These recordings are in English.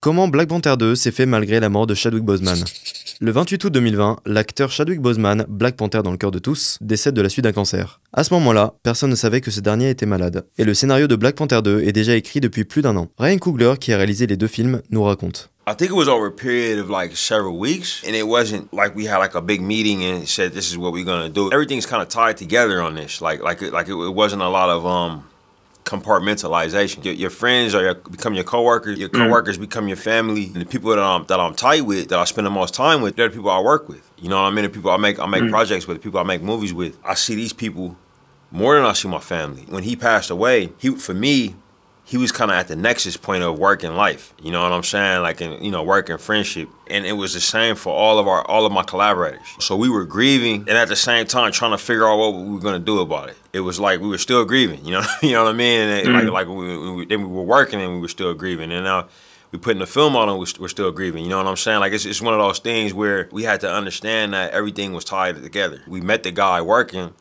Comment Black Panther 2 s'est fait malgré la mort de Chadwick Boseman? Le 28 août 2020, l'acteur Chadwick Boseman, Black Panther dans le cœur de tous, décède de la suite d'un cancer. À ce moment-là, personne ne savait que ce dernier était malade. Et le scénario de Black Panther 2 est déjà écrit depuis plus d'1 an. Ryan Coogler, qui a réalisé les deux films, nous raconte. I think it was over a period of like several weeks, and it wasn't like we had like a big meeting and said this is what we're gonna do. Everything's kind of tied together on this. It wasn't a lot of compartmentalization. Your friends become your coworkers. Your coworkers become your family. And the people that I'm tight with, that I spend the most time with, they're the people I work with. You know what I mean? The people I make projects with, the people I make movies with. I see these people more than I see my family. When he passed away, for me, he was kind of at the nexus point of work and life. You know what I'm saying? Like work and friendship. And it was the same for all of my collaborators. So we were grieving and at the same time trying to figure out what we were gonna do about it. It was like we were still grieving, you know what I mean? And then we were working and we were still grieving. And now we putting the film on and we're still grieving, you know what I'm saying? Like it's one of those things where we had to understand that everything was tied together. We met the guy working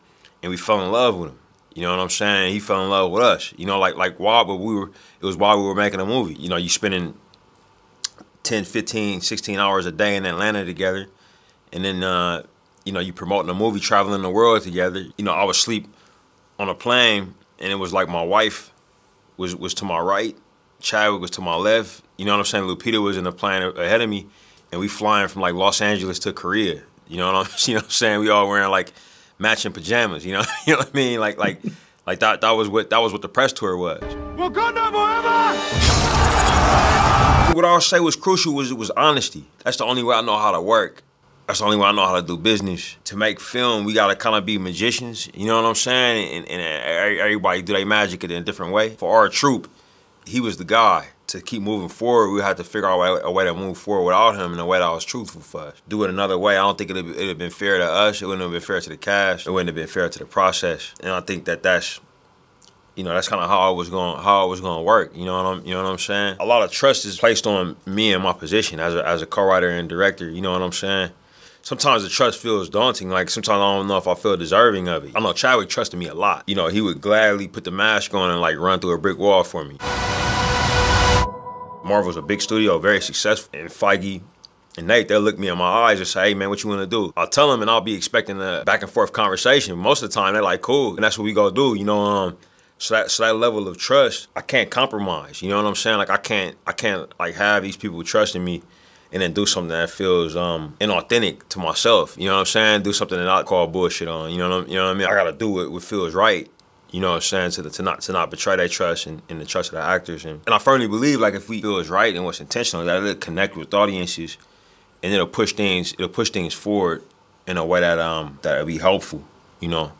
and we fell in love with him. You know what I'm saying? He fell in love with us. You know, like while it was while we were making a movie. You know, you spending 10, 15, 16 hours a day in Atlanta together. And then, you promoting a movie, traveling the world together. You know, I would sleep on a plane and it was like my wife was to my right, Chadwick was to my left. You know what I'm saying? Lupita was in the plane ahead of me and we flying from like Los Angeles to Korea. You know what I'm saying? We all wearing like matching pajamas, you know what I mean? Like that was what the press tour was. Wakanda forever! What I would say was crucial was honesty. That's the only way I know how to work. That's the only way I know how to do business. To make film, we gotta kind of be magicians, you know what I'm saying? And everybody do their magic in a different way. For our troupe, he was the guy. To keep moving forward, we had to figure out a way to move forward without him in a way that was truthful for us. Do it another way, I don't think it'd have been fair to us. It wouldn't have been fair to the cast. It wouldn't have been fair to the process. And I think that's kind of how it was going to work. You know what I'm saying? A lot of trust is placed on me and my position as a co-writer and director. You know what I'm saying? Sometimes the trust feels daunting. Like sometimes I don't know if I feel deserving of it. I know Chadwick trusted me a lot. You know, he would gladly put the mask on and like run through a brick wall for me. Marvel's a big studio, very successful, and Feige and Nate, they'll look me in my eyes and say, hey man, what you wanna do? I'll tell them and I'll be expecting a back and forth conversation. Most of the time, they're like, cool, and that's what we gonna do, you know? So that level of trust, I can't compromise, you know what I'm saying? Like I can't like have these people trusting me and then do something that feels inauthentic to myself, you know what I'm saying? Do something that I call bullshit on, you know what I mean? I gotta do what feels right. You know what I'm saying, to not betray their trust and the trust of the actors. And I firmly believe like if we feel it's right and what's intentional, that it'll connect with audiences and it'll push things forward in a way that that'll be helpful, you know.